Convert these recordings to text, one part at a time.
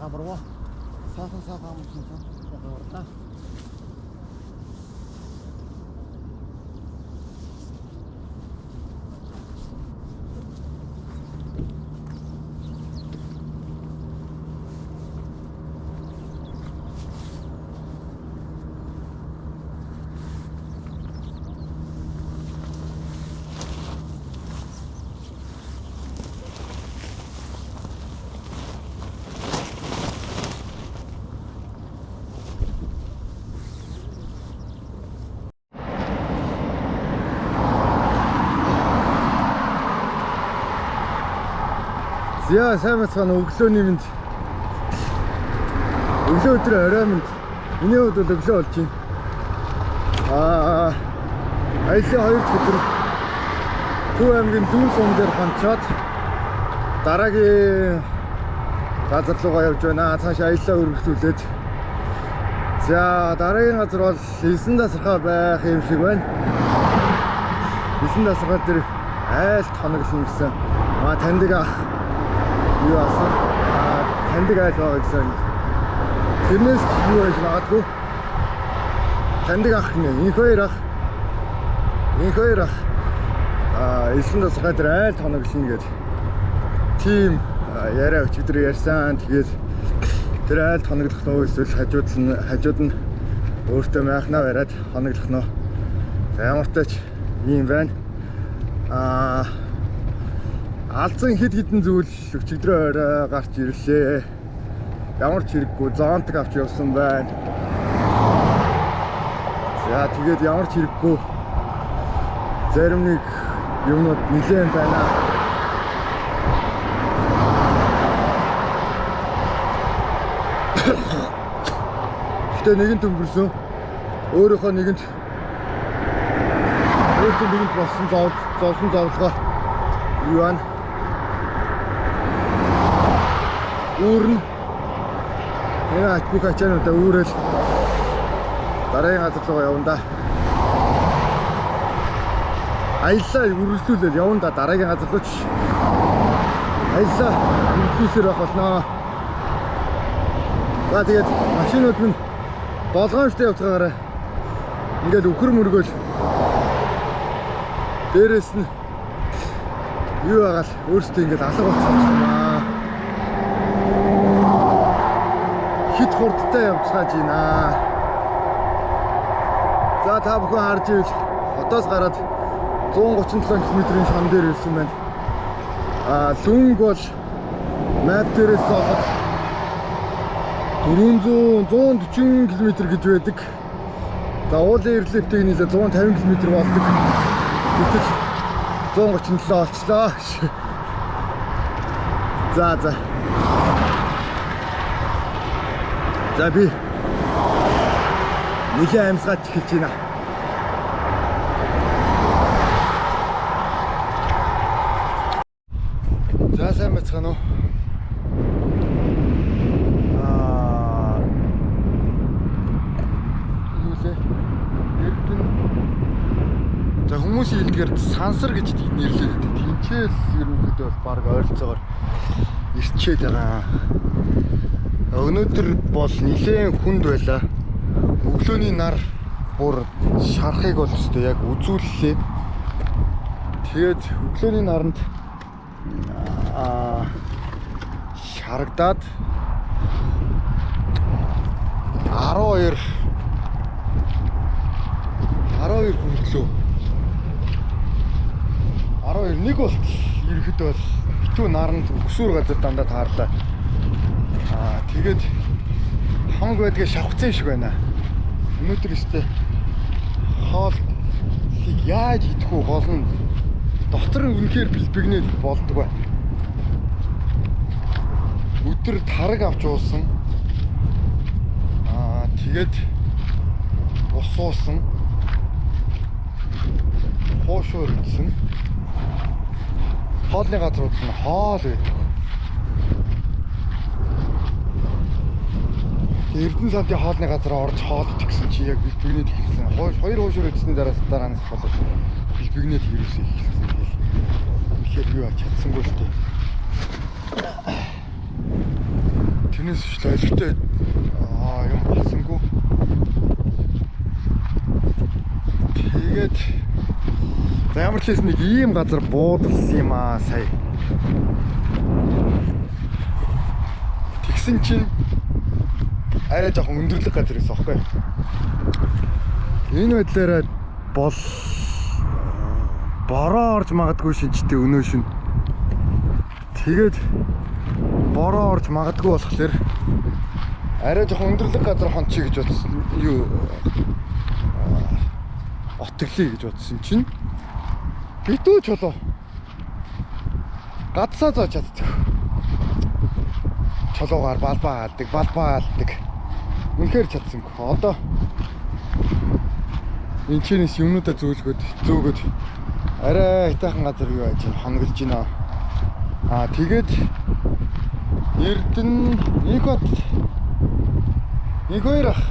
Хамарва сайхан амарсан явуулна. Яа, сайн бацгаана өглөөний минь. Өглөө өдрөө орой минь. Миний хувьд бол өглөө болж байна. Аяллаа 2 өдөр Төв аймгийн Дүүн сум дээр хончоод дараагийн газар руугаа явж байна. Цааш аяллаа үргэлжлүүлээд. За дараагийн газар бол 9 тасархай байх юм шиг байна. 9 тасархай дээр айлт хоноглоно гэсэн. Таньдаг ах юу асан таньдаг айл байгаа гэсэн. Тэрнээс юу байж магадгүй. Таньдаг ах нэ. Инх хоёр ах 9 тасархай дээр айл хоноглоно гэдэг. Тим яриа өчигдөр ярьсан. Тэгээд тэр айл хоноглох нөө эсвэл хажууд нь өөртөө майхнаа бариад хоноглох нөө. За ямар ч тач юм байна. Алдсан хэд хэдэн зүйл өчигдрөө орой гарч ирлээ. Ямар ч хэрэггүй зоонтог авч явсан байна. За тэгээд ямар ч хэрэггүй зарим нэг юмнууд нэлээд байна. Гэтэ нэгэнт өнгөрсөн. Өөрөөхөө нэгэнд болсон зовлон зовлогоо юу байна? Үүрн бүх ачаануудаа үүрэл дараагийн газар руу явна да. Аяллаа үргэлжлүүлэл явна да дараагийн газар руу ч. Аяллаа үргэлжлүүлсээр байх болно. За тэгээд машинууд минь болгоомжтой явцгаараа ингээд өхөр мөргөөл дээрээс нь юу агаал өөрсдөө ингээд алга болчихсон юм аа. Хит хурдтай явцгааж байна. За та бүхэн харж ивэл хотоос гараад 137 км-ийн шам дээр ирсэн байна. Лүнг бол map дээрээс хахад 140 км гэж байдаг. За уулын ирлээтэй нийлээ 150 км болдог. Гэтэл 137 болчлоо. За би нэлээд амьсгаж эхэлж байна. За сайн бацгаана уу? За хүмүүсийн хэлдгээр сансар гэж нэрлэдэг. Тинчээс ерөнхийдөө бол баг ойролцоогоор ирчээд байгаа. Өнөөдөр бол нэлээд хүнд байлаа. Өглөөний нар бүр шарахыг бол өстой яг үзүүллээ. Тэгээд өглөөний наранд шарагдаад 12 хүртлөө 12 бол ерөөхдөө бол битүү наранд өксүр газар дандаа таарлаа. Тэгээд хонг байдгээ шавхцсан шиг байна. Өнөөдөр өстэй хоолыг яаж идэх үү гол нь дотор үнэхээр бэлбэгнээд болдог бай. Өдөр тараг авч уусан. Тэгээд ус уусан. Хоошоор идсэн. Хоолны газрууд нь хоол байдаг. Эрдэнэ сантын хоолны газараа орж хоол идэх гэсэн чи яг бэлбэгнээд эхэлсэн. Хоёр хоошоор идсэний дараанаас болоод бэлбэгнээд ирсэн эхэлсэн. Тэгэхээр юу ач чадсангүй л дээ. Тэнэс шүү дээ. Альфтай юм болсонгүй. Тэгээд за ямар ч хэлсэн нэг ийм газар буудалсан юм аа сая. Тэгсэн чинь арай жоохон өндөрлөг газар байсан аахгүй. Энэ байдлаараа бол бороо орж магадгүй шинжтэй өнөө шин. Тэгээд бороо орж магадгүй болохоор арай жоохон өндөрлөг газар хончий гэж бодсон. Юу отглие гэж бодсон чинь битүү чулуу гадсаа зоож чаддаг. Чулуугаар балбаа алдаг. Үнэхээр чадсангүй. Одоо энэ чинээс юмнуудаа зөөгөөд арай хайтахан газар юу яаж хоногдож байна. Тэгээд Эрдэнэ нэг хоёр ах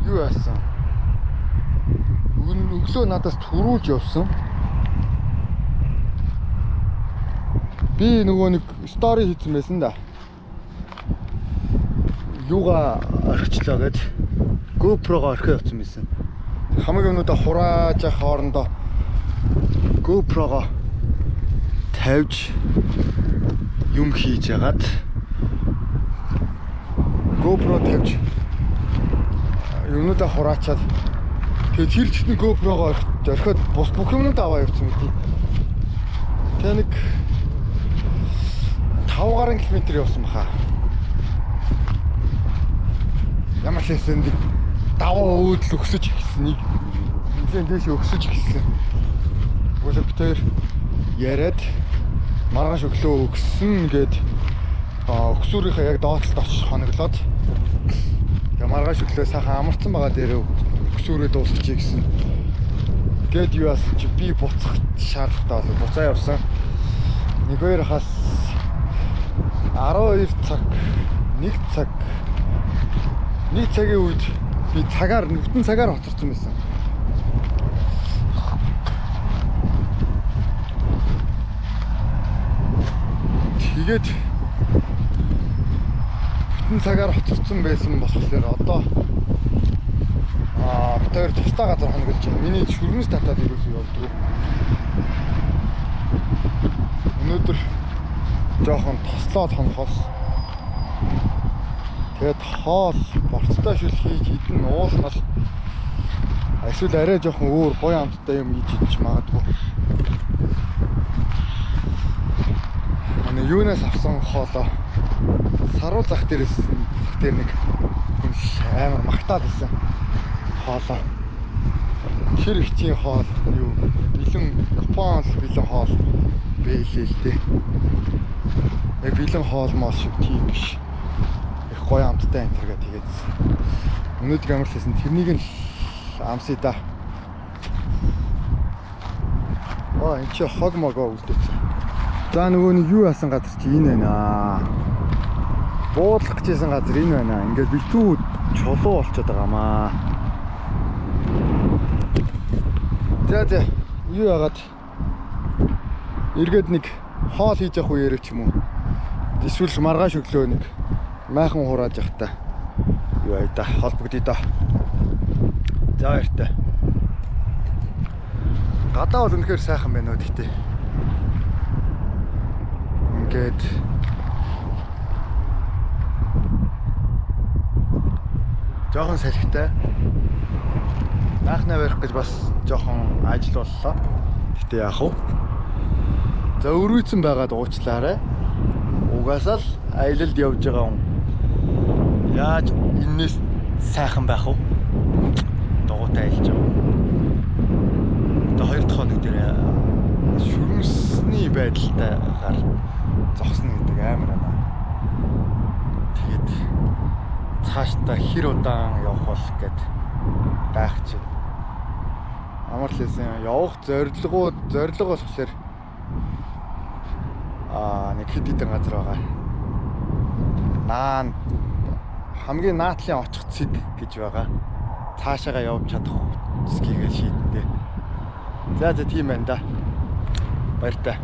юу яасан? Өглөө надаас төрүүлж явсан. Би нөгөө нэг стори хийсэн байсан да. Юугаа орхичлаа гэж GoPro-го орхио явсан байсан. Хамаг юмнуудаа хурааж явах хоорондоо GoPro-го тавьж юм хийж ягаад GoPro тавьж юмнуудаа хураачаад тэгээд тэр чигтэн GoPro-го орхиод бус бүх юмнуудаа аваа явуулсан мэт. Тэгээ нэг 5 гаруй километр явсан баха. Ямар ч хэсэг нэг даваа өөдөл өксөж эхэлсэн. Нэгэн дэш өксөж эхэлсэн. Бүгд битээр яриад маргааш өглөө өгсөн гээд өксүүрийнхээ яг доотлолд очиж хоноглоод тэгээ маргааш өглөө сайхан амарсан байгаа дээр өксүүрээ дуусгачих гэсэн. Гээд юу яасан чи би буцах шаардлагатай болов буцаа явсан. Нэг хоёр хас 12 цаг 1 цаг нэг цагийн үед би бүтэн цагаар хоцорсон байсан. Тэгээд бүтэн цагаар хоцорсон байсан болохоор одоо битээр тустай газар хоногдож байна. Миний шүрмэс татаад ирсэн явдаг. Өнөөдөр жоохон тослоод хонохоос тэгээд хоол борцтой шүл хийж идэн уулнал эсвэл арай жоохон өөр гоё амттай юм хийж идэж магадгүй. Юунаас авсан хоолоо саруу зах дээр нэг амар магтаал байсан хоолоо. Тэр ихчийн хоол юу Япон бэлэн хоол бэлээ л дээ. Яг бэлэн хоол мал шиг тийм биш. Их гоё амттай энэ төргээ тэгээдсэн. Өнөөдөр ямар ч хэлсэн тэрнийг нь амсъя да. Энэ чи хог могоо үлдээсэн. За нөгөө нэг юу яасан газар чи энэ байна. Буудлах гэжсэн газар энэ байна. Ингээд битүү чулуу болчиход байгаамаа. За юу яагаад эргээд нэг хоол хийж явах үеэр ч юм уу. Эсвэл маргааш өглөө нэг майхан хурааж явах та. Юу ая да холбогдъё да. За баяртай. Гадаа бол үнэхээр сайхан байна уу гэхдээ. Ингээд жоохон салхитай. Наахнаа барих гэж бас жоохон ажил боллоо. Гэтэ яах вэ? За өрөөцөн байгаад уучлаарай. Угаасаа л аялалд явж байгаа хүн яаж энэс сайхан байх вэ? Дугуйтай аялж байгаа. Одоо 2 дахь хоног дээр шүрмсний байдалтай гар зогсно гэдэг амар байна. Тэгээд цаашдаа хэр удаан явах бол гэд гайх чинь. Амар л хэлсэн явах зорилго болохоор нэг хэд хэдэн газар байгаа. Наан хамгийн наадлын очих цэг гэж байгаа. Цаашаага явж чадах цэгийг шийдтээ. За тийм байна да. Баяртай.